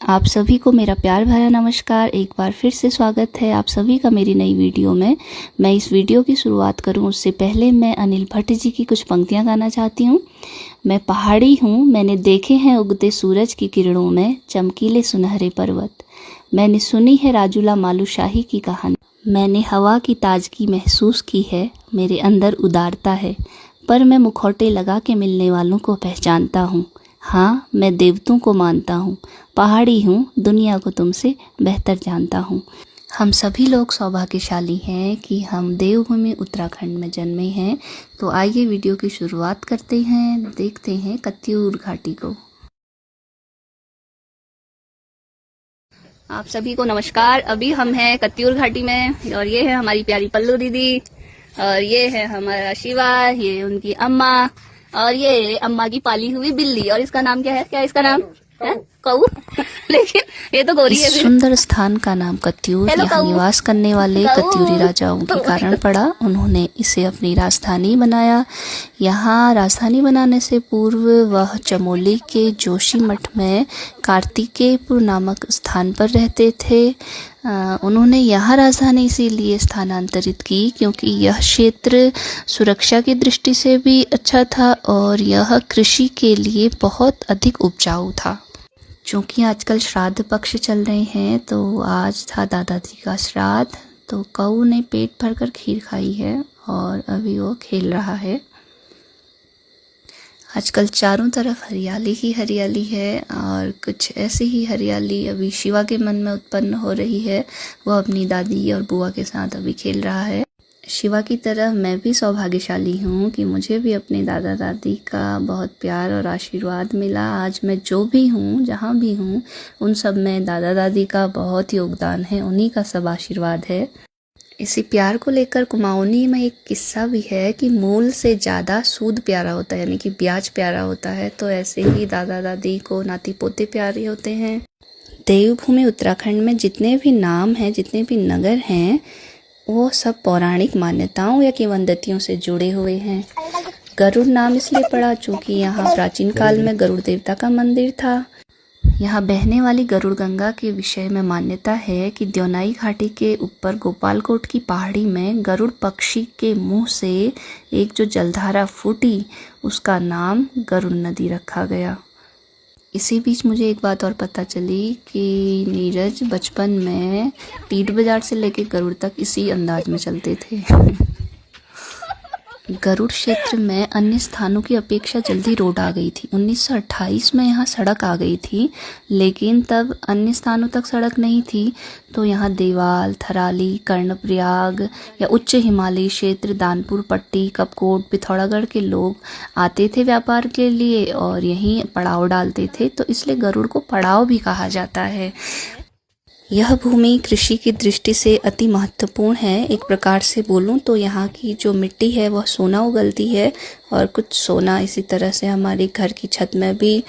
आप सभी को मेरा प्यार भरा नमस्कार। एक बार फिर से स्वागत है आप सभी का मेरी नई वीडियो में। मैं इस वीडियो की शुरुआत करूं उससे पहले मैं अनिल भट्ट जी की कुछ पंक्तियां गाना चाहती हूं। मैं पहाड़ी हूं, मैंने देखे हैं उगते सूरज की किरणों में चमकीले सुनहरे पर्वत। मैंने सुनी है राजूला मालूशाही की कहानी। मैंने हवा की ताजगी महसूस की है, मेरे अंदर उदारता है। पर मैं मुखौटे लगा के मिलने वालों को पहचानता हूँ। हाँ, मैं देवतों को मानता हूँ। पहाड़ी हूँ, दुनिया को तुमसे बेहतर जानता हूँ। हम सभी लोग सौभाग्यशाली हैं कि हम देवभूमि उत्तराखंड में जन्मे हैं। तो आइए वीडियो की शुरुआत करते हैं, देखते हैं कत्यूर घाटी को। आप सभी को नमस्कार। अभी हम हैं कत्यूर घाटी में और ये है हमारी प्यारी पल्लू दीदी और ये है हमारा शिवा, ये उनकी अम्मा और ये अम्मा की पाली हुई बिल्ली। और इसका नाम क्या है? क्या इसका नाम है? कऊ। लेकिन ये तो गोरी है। इस सुंदर स्थान का नाम कत्यूर यहाँ निवास करने वाले कत्यूरी राजाओं के कारण पड़ा। उन्होंने इसे अपनी राजधानी बनाया। यहाँ राजधानी बनाने से पूर्व वह चमोली के जोशीमठ में कार्तिकेयपुर नामक स्थान पर रहते थे। उन्होंने यहाँ राजधानी इसीलिए स्थानांतरित की क्योंकि यह क्षेत्र सुरक्षा की दृष्टि से भी अच्छा था और यह कृषि के लिए बहुत अधिक उपजाऊ था। चूँकि आजकल श्राद्ध पक्ष चल रहे हैं तो आज था दादाजी का श्राद्ध, तो कऊ ने पेट भरकर खीर खाई है और अभी वो खेल रहा है। आजकल चारों तरफ हरियाली ही हरियाली है और कुछ ऐसी ही हरियाली अभी शिवा के मन में उत्पन्न हो रही है। वह अपनी दादी और बुआ के साथ अभी खेल रहा है। शिवा की तरह मैं भी सौभाग्यशाली हूँ कि मुझे भी अपने दादा दादी का बहुत प्यार और आशीर्वाद मिला। आज मैं जो भी हूँ, जहाँ भी हूँ, उन सब में दादा दादी का बहुत योगदान है, उन्हीं का सब आशीर्वाद है। इसी प्यार को लेकर कुमाऊनी में एक किस्सा भी है कि मूल से ज़्यादा सूद प्यारा होता है, यानी कि ब्याज प्यारा होता है। तो ऐसे ही दादा दादी को नाती पोते प्यारे होते हैं। देवभूमि उत्तराखंड में जितने भी नाम हैं, जितने भी नगर हैं, वो सब पौराणिक मान्यताओं या किंवदंतियों से जुड़े हुए हैं। गरुड़ नाम इसलिए पड़ा चूँकि यहाँ प्राचीन काल में गरुड़ देवता का मंदिर था। यहाँ बहने वाली गरुड़ गंगा के विषय में मान्यता है कि द्योनाई घाटी के ऊपर गोपालकोट की पहाड़ी में गरुड़ पक्षी के मुंह से एक जो जलधारा फूटी, उसका नाम गरुड़ नदी रखा गया। इसी बीच मुझे एक बात और पता चली कि नीरज बचपन में पीठ बाजार से लेके गरुड़ तक इसी अंदाज में चलते थे। गरुड़ क्षेत्र में अन्य स्थानों की अपेक्षा जल्दी रोड आ गई थी। 1928 में यहाँ सड़क आ गई थी, लेकिन तब अन्य स्थानों तक सड़क नहीं थी। तो यहाँ देवाल, थराली, कर्णप्रयाग या उच्च हिमालयी क्षेत्र, दानपुर पट्टी, कपकोट, पिथौरागढ़ के लोग आते थे व्यापार के लिए और यहीं पड़ाव डालते थे। तो इसलिए गरुड़ को पड़ाव भी कहा जाता है। यह भूमि कृषि की दृष्टि से अति महत्वपूर्ण है। एक प्रकार से बोलूं तो यहाँ की जो मिट्टी है वह सोना उगलती है और कुछ सोना इसी तरह से हमारे घर की छत में भी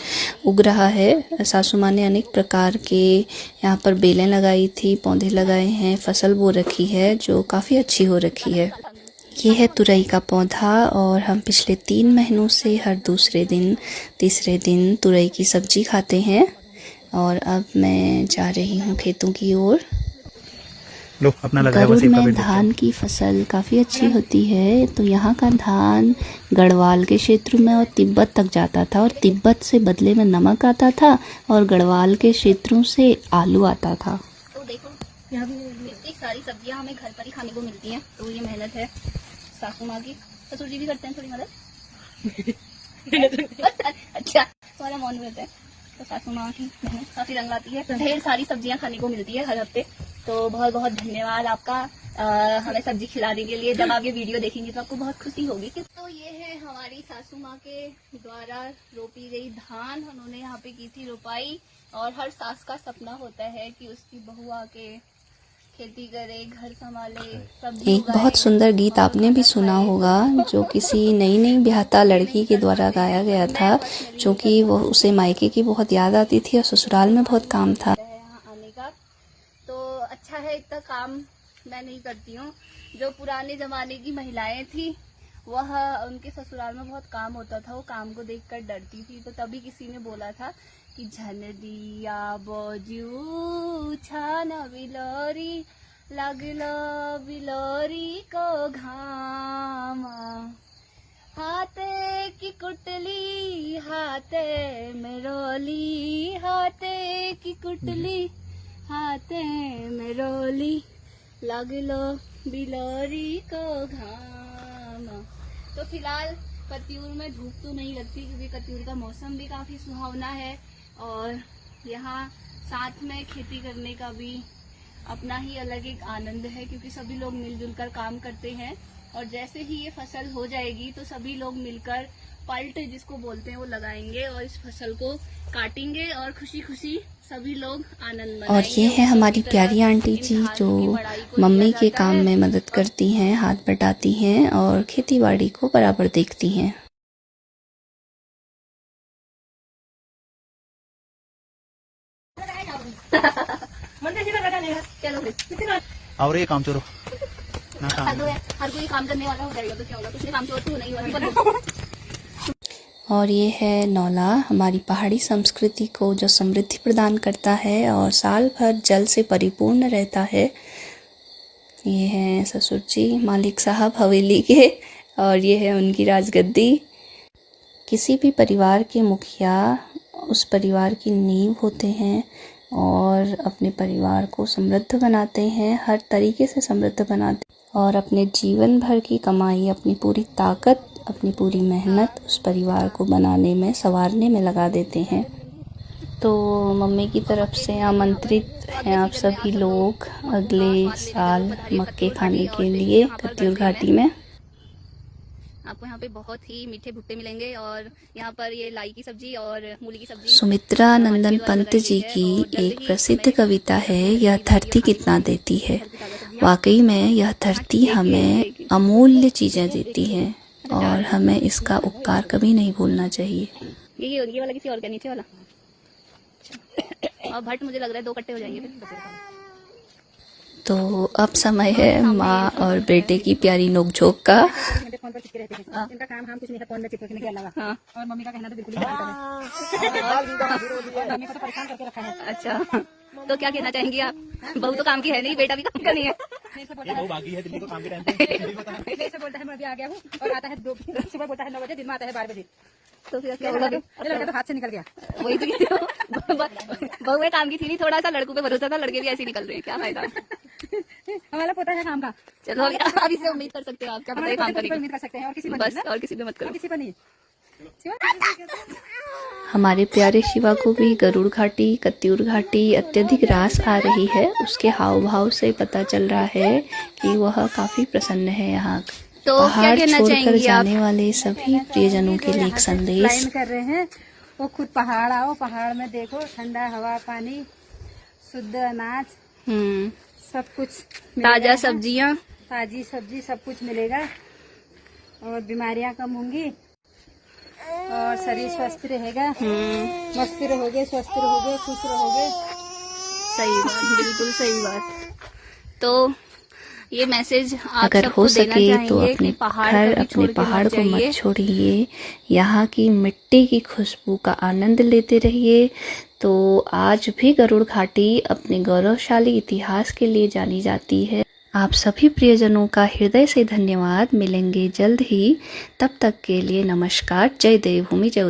उग रहा है। सासू माँ ने अनेक प्रकार के यहाँ पर बेलें लगाई थी, पौधे लगाए हैं, फसल बो रखी है जो काफ़ी अच्छी हो रखी है। ये है तुरई का पौधा और हम पिछले 3 महीनों से हर दूसरे दिन, तीसरे दिन तुरई की सब्जी खाते हैं। और अब मैं जा रही हूँ खेतों की ओर। गरुड़ में धान की फसल काफ़ी अच्छी होती है। तो यहाँ का धान गढ़वाल के क्षेत्र में और तिब्बत तक जाता था और तिब्बत से बदले में नमक आता था और गढ़वाल के क्षेत्रों से आलू आता था। तो देखो यहाँ भी इतनी सारी सब्जियाँ हमें घर पर ही खाने को मिलती हैं। तो ये मेहनत है सासू माँ की। ससुर जी भी करते हैं थोड़ी मदद। अच्छा, हमारा मौन रहता है तो सासू माँ की मेहनत काफी रंग लाती है। ढेर सारी सब्जियां खाने को मिलती है हर हफ्ते। तो बहुत बहुत धन्यवाद आपका हमें सब्जी खिलाने के लिए। जब आप ये वीडियो देखेंगे तो आपको बहुत खुशी होगी। तो ये है हमारी सासू माँ के द्वारा रोपी गई धान। उन्होंने यहाँ पे की थी रोपाई और हर सास का सपना होता है कि उसकी बहू आके खेती करे, घर संभाले। एक बहुत सुंदर गीत आपने भी सुना होगा जो किसी नई नई ब्याहता लड़की के द्वारा गाया गया था, क्योंकि वो उसे मायके की बहुत याद आती थी और ससुराल में बहुत काम था। यहाँ आने का तो अच्छा है, इतना काम मैं नहीं करती हूँ। जो पुराने जमाने की महिलाएं थी वह उनके ससुराल में बहुत काम होता था, वो काम को देखकर डरती थी। तो तभी किसी ने बोला था कि झनदिया बजू छान बिलोरी लागल बिलोरी को घाम हाथे की कुटली हाथे में रोली हाथे की कुटली हाथे में रोली लागलो बिलोरी को घाम। तो फिलहाल कत्यूर में धूप तो नहीं लगती क्योंकि कत्यूर का मौसम भी काफ़ी सुहावना है और यहाँ साथ में खेती करने का भी अपना ही अलग एक आनंद है क्योंकि सभी लोग मिलजुल कर काम करते हैं और जैसे ही ये फसल हो जाएगी तो सभी लोग मिलकर पल्ट जिसको बोलते हैं वो लगाएंगे और इस फसल को काटेंगे और खुशी खुशी सभी लोग आनंद मनाएंगे। और ये है हमारी प्यारी आंटी जी जो मम्मी के काम में मदद करती हैं, हाथ बटाती हैं और खेती बाड़ी को बराबर देखती हैं। और ये काम चोरो हर कोई काम करने वाला हो जाएगा तो क्या होगा, कुछ काम चोर तो नहीं हुआ। और ये है नौला, हमारी पहाड़ी संस्कृति को जो समृद्धि प्रदान करता है और साल भर जल से परिपूर्ण रहता है। ये हैं ससुर जी, मालिक साहब हवेली के, और ये है उनकी राजगद्दी। किसी भी परिवार के मुखिया उस परिवार की नींव होते हैं और अपने परिवार को समृद्ध बनाते हैं, हर तरीके से समृद्ध बनाते हैं और अपने जीवन भर की कमाई, अपनी पूरी ताकत, अपनी पूरी मेहनत उस परिवार को बनाने में, संवारने में लगा देते हैं। तो मम्मी की तरफ से आमंत्रित हैं आप सभी लोग अगले साल मक्के खाने के लिए कत्यूर घाटी में। आपको यहाँ पे बहुत ही मीठे भुट्टे मिलेंगे और यहाँ पर ये लाई की सब्जी और मूली की सब्जी। सुमित्रा नंदन पंत जी की एक प्रसिद्ध कविता है, यह धरती कितना देती है। वाकई में यह धरती हमें अमूल्य चीजें देती है और हमें इसका उपकार कभी नहीं भूलना चाहिए। ये वाला किसी और का, नीचे वाला। और भट्ट मुझे लग रहा है 2 कट्टे हो जाएंगे फिर। तो अब समय है माँ और बेटे की प्यारी नोकझोंक का। इनका काम हम कुछ नहीं है फोन में चिपकने के अलावा। हाँ। और मम्मी का कहना तो बिल्कुल ही मम्मी को तो परेशान करके रखा है। अच्छा, तो क्या कहना चाहेंगी आप? बहू तो काम की है नहीं, बेटा भी काम का नहीं है। वो बाकी है दिल्ली को काम के टाइम पे। ऐसे बोलता है मैं अभी आ गया हूँ और आता है सुबह बोलता है 9 बजे, दिन में आता है 12 बजे। तो फिर क्या होगा? लड़का तो हाथ से निकल गया। वही तो बहू काम की थी नहीं, थोड़ा सा लड़कों पे भरोसा था, लड़के भी ऐसे निकल रहे हैं, क्या फायदा। हमारा पोता है काम का। चलो अभी से उम्मीद कर सकते हो आप, क्या पता है काम करने की। उम्मीद कर सकते हैं और किसी बस, और किसी पे मत करो, किसी पर नहीं। हमारे प्यारे शिवा को भी गरुड़ घाटी, कत्यूर घाटी अत्यधिक रास आ रही है। उसके हाव भाव से पता चल रहा है कि वह काफी प्रसन्न है। यहाँ तो पहाड़ क्या कहना छोड़कर चाहेंगी आप? जाने वाले सभी प्रियजनों के लिए एक संदेश। लाइन कर रहे हैं, वो खुद पहाड़ आओ, पहाड़ में देखो ठंडा हवा पानी, शुद्ध अनाज, सब कुछ ताजा सब्जियाँ, ताजी सब्जी सब कुछ मिलेगा और बीमारियां कम होंगी और शरीर स्वस्थ रहेगा। मस्त रहोगे, स्वस्थ रहोगे, खुश रहोगे। सही बात, बिल्कुल सही बात। तो ये मैसेज आप अगर सबको हो देना सके चाहेंगे तो कि अपने पहाड़ घर, कभी अपने छोड़ के पहाड़ मत को जाइए। मत छोड़िए, यहाँ की मिट्टी की खुशबू का आनंद लेते रहिए। तो आज भी गरुड़ घाटी अपने गौरवशाली इतिहास के लिए जानी जाती है। आप सभी प्रियजनों का हृदय से धन्यवाद। मिलेंगे जल्द ही, तब तक के लिए नमस्कार। जय देवभूमि, जय